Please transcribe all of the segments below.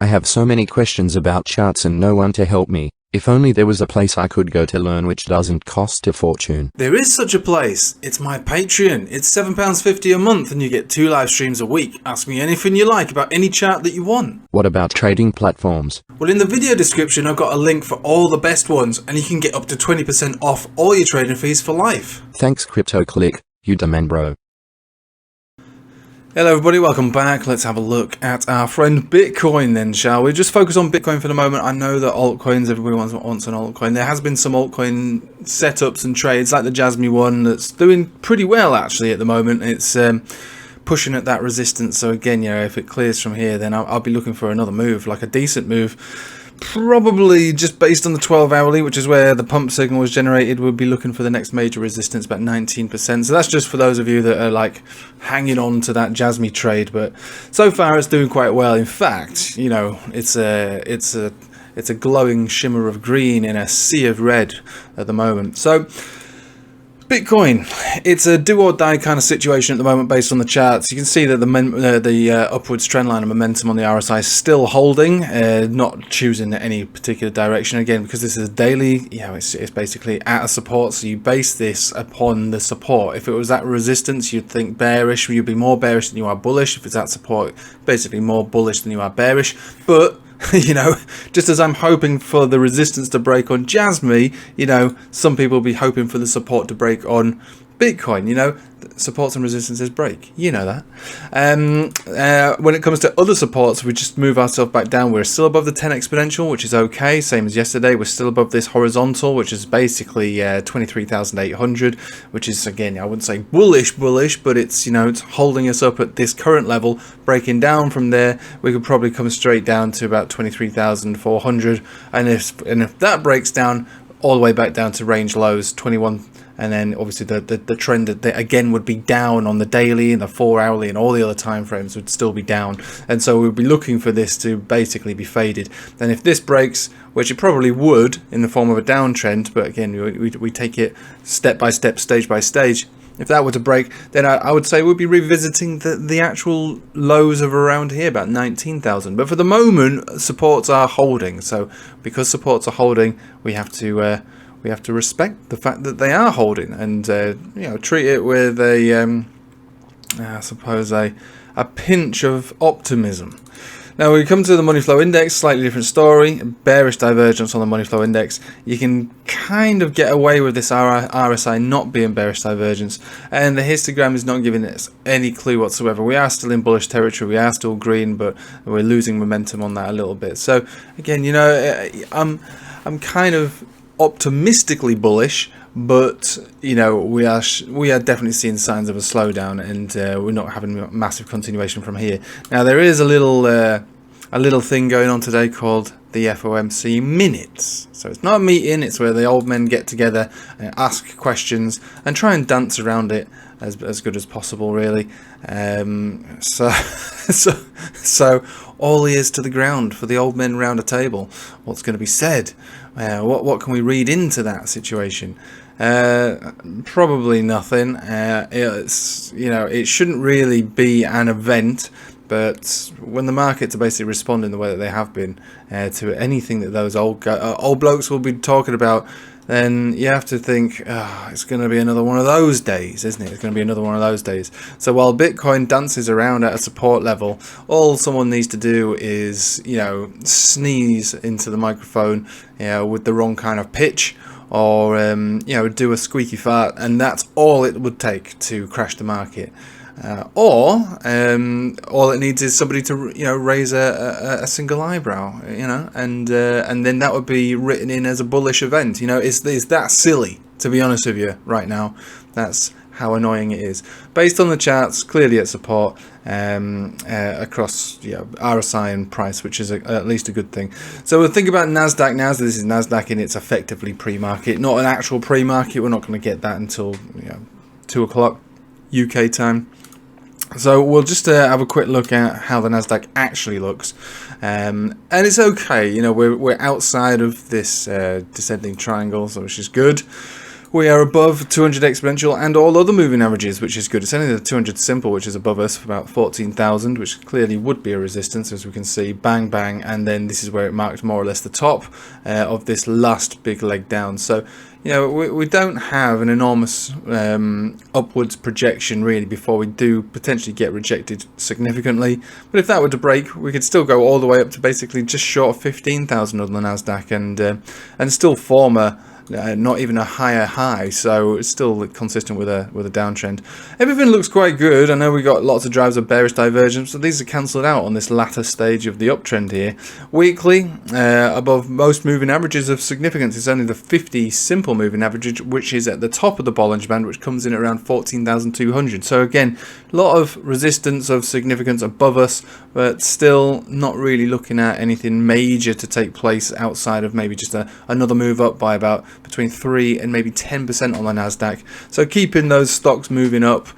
I have so many questions about charts and no one to help me. If only there was a place I could go to learn which doesn't cost a fortune. There is such a place. It's my Patreon. It's £7.50 a month and you get 2 live streams a week. Ask me anything you like about any chart that you want. What about trading platforms? Well, in the video description I've got a link for all the best ones and you can get up to 20% off all your trading fees for life. Thanks CryptoClick, you demand bro. Hello everybody, welcome back. Let's have a look at our friend Bitcoin then, shall we? Just focus on Bitcoin for the moment. I know that altcoins, everybody wants an altcoin. There has been some altcoin setups and trades, like the Jasmy one, that's doing pretty well actually at the moment. It's pushing at that resistance. So again, you know, if it clears from here, then I'll be looking for another move, like a decent move. Probably just based on the 12 hourly, which is where the pump signal was generated, we'll be looking for the next major resistance, about 19%. So that's just for those of you that are like hanging on to that Jasmy trade. But so far it's doing quite well. In fact, you know, it's a glowing shimmer of green in a sea of red at the moment. So Bitcoin, it's a do or die kind of situation at the moment based on the charts. You can see that the upwards trend line of momentum on the RSI is still holding, not choosing any particular direction. Again, because this is a daily, you know, it's basically at a support, so you base this upon the support. If it was at resistance, you'd think bearish, you'd be more bearish than you are bullish. If it's at support, basically more bullish than you are bearish. But you know, just as I'm hoping for the resistance to break on Jasmy, you know, some people will be hoping for the support to break on Bitcoin. You know, supports and resistances break. You know that. When it comes to other supports, we just move ourselves back down. We're still above the 10 exponential, which is okay. Same as yesterday. We're still above this horizontal, which is basically 23,800, which is, again, I wouldn't say bullish, but it's, you know, it's holding us up at this current level. Breaking down from there, we could probably come straight down to about 23,400. And if that breaks down all the way back down to range lows, 21. And then obviously the trend that again would be down on the daily and the 4 hourly and all the other time frames would still be down. And so we'd be looking for this to basically be faded. And if this breaks, which it probably would in the form of a downtrend, but again, we take it step by step, stage by stage. If that were to break, then I would say we'd be revisiting the actual lows of around here, about 19,000. But for the moment, supports are holding. So because supports are holding, we have to respect the fact that they are holding, and you know, treat it with I suppose a pinch of optimism. Now we come to the money flow index, slightly different story. Bearish divergence on the money flow index. You can kind of get away with this RSI not being bearish divergence, and the histogram is not giving us any clue whatsoever. We are still in bullish territory, we are still green, but we're losing momentum on that a little bit. So again, you know, I'm kind of optimistically bullish, but you know, we are definitely seeing signs of a slowdown, and we're not having a massive continuation from here. Now there is a little thing going on today called the FOMC minutes. So it's not a meeting, it's where the old men get together and ask questions and try and dance around it as good as possible, really. So all ears to the ground for the old men round a table. What's going to be said? What can we read into that situation? Probably nothing. It's, you know, it shouldn't really be an event, but when the markets are basically responding the way that they have been to anything that those old blokes will be talking about, then you have to think, it's going to be another one of those days, isn't it? It's going to be another one of those days. So while Bitcoin dances around at a support level, all someone needs to do is, you know, sneeze into the microphone, you know, with the wrong kind of pitch, or you know, do a squeaky fart, and that's all it would take to crash the market. Or all it needs is somebody to, you know, raise a single eyebrow, you know, and then that would be written in as a bullish event. You know, it's that silly, to be honest with you, right now. That's how annoying it is. Based on the charts, clearly at support across, you know, RSI and price, which is at least a good thing. So we'll think about Nasdaq now. So this is Nasdaq in its effectively pre-market, not an actual pre-market. We're not going to get that until, you know, 2 o'clock UK time. So we'll just have a quick look at how the Nasdaq actually looks, and it's okay. You know, we're outside of this descending triangle, so which is good. We are above 200 exponential and all other moving averages, which is good. It's only the 200 simple which is above us for about 14,000, which clearly would be a resistance, as we can see. Bang, bang, and then this is where it marked more or less the top of this last big leg down. So, you know, we don't have an enormous upwards projection really before we do potentially get rejected significantly. But if that were to break, we could still go all the way up to basically just short of 15,000 on the Nasdaq and still form a not even a higher high, so it's still consistent with a downtrend. Everything looks quite good. I know we got lots of drives of bearish divergence, but these are cancelled out on this latter stage of the uptrend here. Weekly, above most moving averages of significance. It's only the 50 simple moving average, which is at the top of the Bollinger Band, which comes in at around 14,200. So again, a lot of resistance of significance above us, but still not really looking at anything major to take place outside of maybe just another move up by about between 3 and maybe 10% on the Nasdaq. So keeping those stocks moving up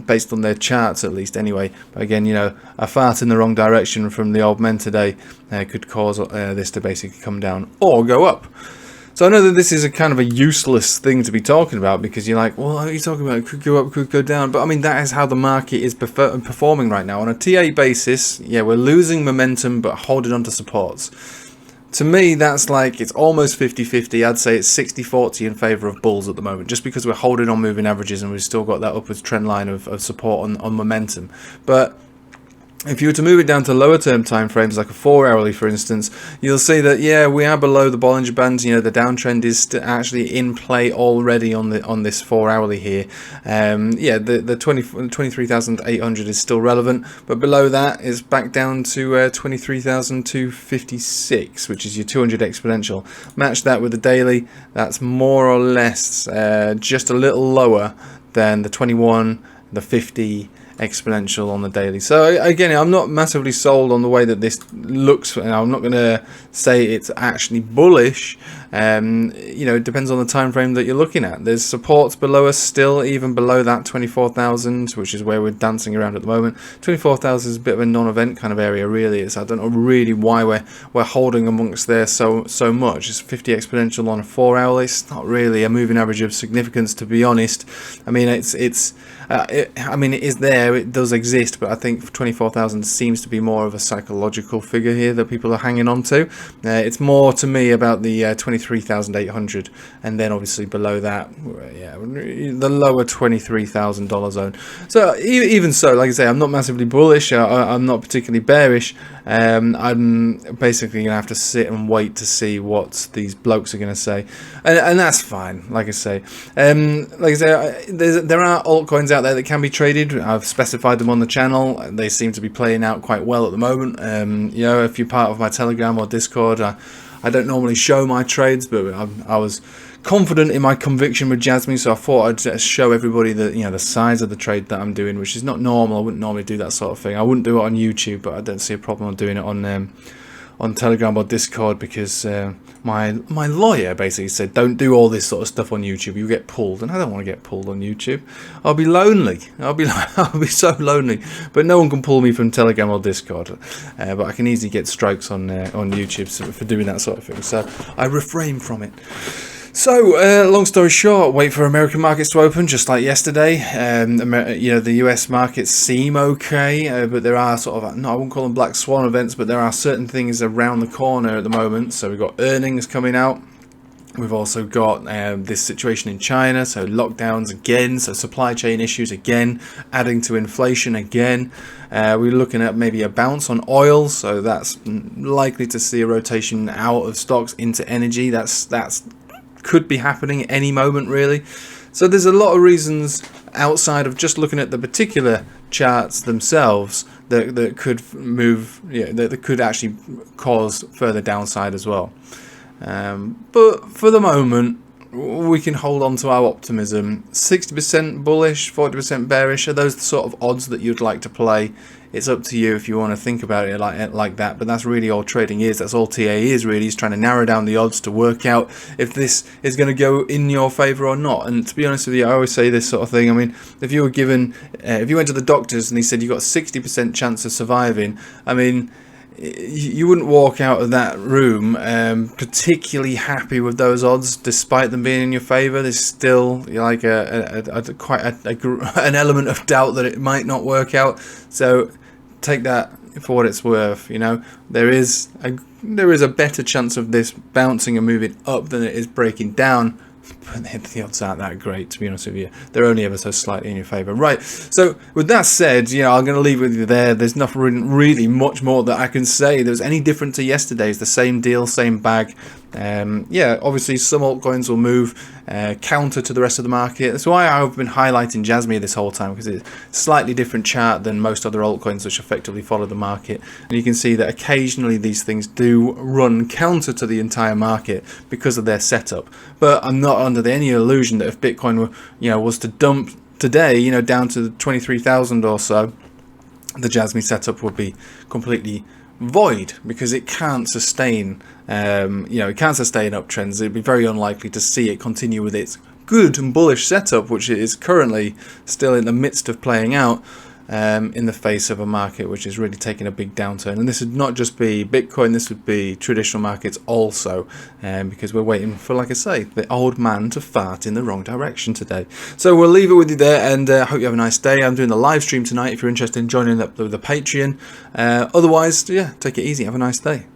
based on their charts at least anyway. But again, you know, a fart in the wrong direction from the old men today could cause this to basically come down or go up. So I know that this is a kind of a useless thing to be talking about, because you're like, well, what are you talking about? It could go up, could go down. But I mean, that is how the market is performing right now. On a TA basis, yeah, we're losing momentum but holding on to supports. To me, that's like, it's almost 50-50. I'd say it's 60-40 in favour of bulls at the moment, just because we're holding on moving averages and we've still got that upwards trend line of support on momentum. But if you were to move it down to lower term time frames, like a 4-hourly for instance, you'll see that, yeah, we are below the Bollinger Band. You know, the downtrend is actually in play already on this 4-hourly here. Yeah, the 23,800 is still relevant, but below that is back down to 23,256, which is your 200 exponential. Match that with the daily, that's more or less just a little lower than the 21, the 50 exponential on the daily. So again, I'm not massively sold on the way that this looks. I'm not going to say it's actually bullish. You know, it depends on the time frame that you're looking at. There's supports below us still, even below that 24,000, which is where we're dancing around at the moment. 24,000 is a bit of a non-event kind of area, really. I don't know really why we're holding amongst there so much. It's 50 exponential on a 4-hour. It's not really a moving average of significance, to be honest. I mean, I mean, it is there, it does exist, but I think 24,000 seems to be more of a psychological figure here that people are hanging on to. It's more to me about the 23,800, and then obviously below that, yeah, the lower $23,000 zone. So even so, like I say, I'm not massively bullish. I'm not particularly bearish. I'm basically gonna have to sit and wait to see what these blokes are gonna say, and that's fine. Like I say, there are altcoins out there that can be traded. I've specified them on the channel. They seem to be playing out quite well at the moment. You know, if you're part of my Telegram or Discord, I don't normally show my trades, but I was confident in my conviction with Jasmine, so I thought I'd just show everybody the, you know, the size of the trade that I'm doing, which is not normal. I wouldn't normally do that sort of thing. I wouldn't do it on YouTube, but I don't see a problem on doing it on Telegram or Discord, because my lawyer basically said, don't do all this sort of stuff on YouTube, you get pulled, and I don't want to get pulled on YouTube. I'll be lonely. I'll be so lonely. But no one can pull me from Telegram or Discord. But I can easily get strikes on YouTube for doing that sort of thing. So I refrain from it. So, long story short, wait for American markets to open, just like yesterday. You know, the US markets seem okay, but there are sort of, no, I wouldn't call them black swan events, but there are certain things around the corner at the moment. So we've got earnings coming out. We've also got this situation in China, so lockdowns again, so supply chain issues again, adding to inflation again. We're looking at maybe a bounce on oil, so that's likely to see a rotation out of stocks into energy. That's could be happening at any moment, really. So there's a lot of reasons outside of just looking at the particular charts themselves that could move, yeah, that could actually cause further downside as well. But for the moment, we can hold on to our optimism. 60% bullish, 40% bearish. Are those the sort of odds that you'd like to play? It's up to you if you want to think about it like that, but that's really all trading is. That's all TA is, really, is trying to narrow down the odds to work out if this is going to go in your favour or not. And to be honest with you, I always say this sort of thing. I mean, if you were given, if you went to the doctors and he said you got a 60% chance of surviving, I mean, you wouldn't walk out of that room particularly happy with those odds, despite them being in your favor. There's still like quite an element of doubt that it might not work out. So take that for what it's worth. You know, there is a better chance of this bouncing and moving up than it is breaking down. But the odds aren't that great, to be honest with you. They're only ever so slightly in your favour. Right, so with that said, you know, I'm going to leave it with you there. There's not really much more that I can say. There's any different to yesterday's. The same deal, same bag. Yeah, obviously some altcoins will move counter to the rest of the market. That's why I've been highlighting Jasmy this whole time, because it's a slightly different chart than most other altcoins which effectively follow the market. And you can see that occasionally these things do run counter to the entire market because of their setup. But I'm not under any illusion that if Bitcoin were, you know, was to dump today, you know, down to 23,000 or so, the Jasmy setup would be completely void, because it can't sustain it can't sustain uptrends. It'd be very unlikely to see it continue with its good and bullish setup, which it is currently still in the midst of playing out, in the face of a market which is really taking a big downturn. And this would not just be Bitcoin, this would be traditional markets also, because we're waiting for, like I say, the old man to fart in the wrong direction today. So we'll leave it with you there, and I hope you have a nice day. I'm doing the live stream tonight if you're interested in joining up with the Patreon. Otherwise, yeah, take it easy, have a nice day.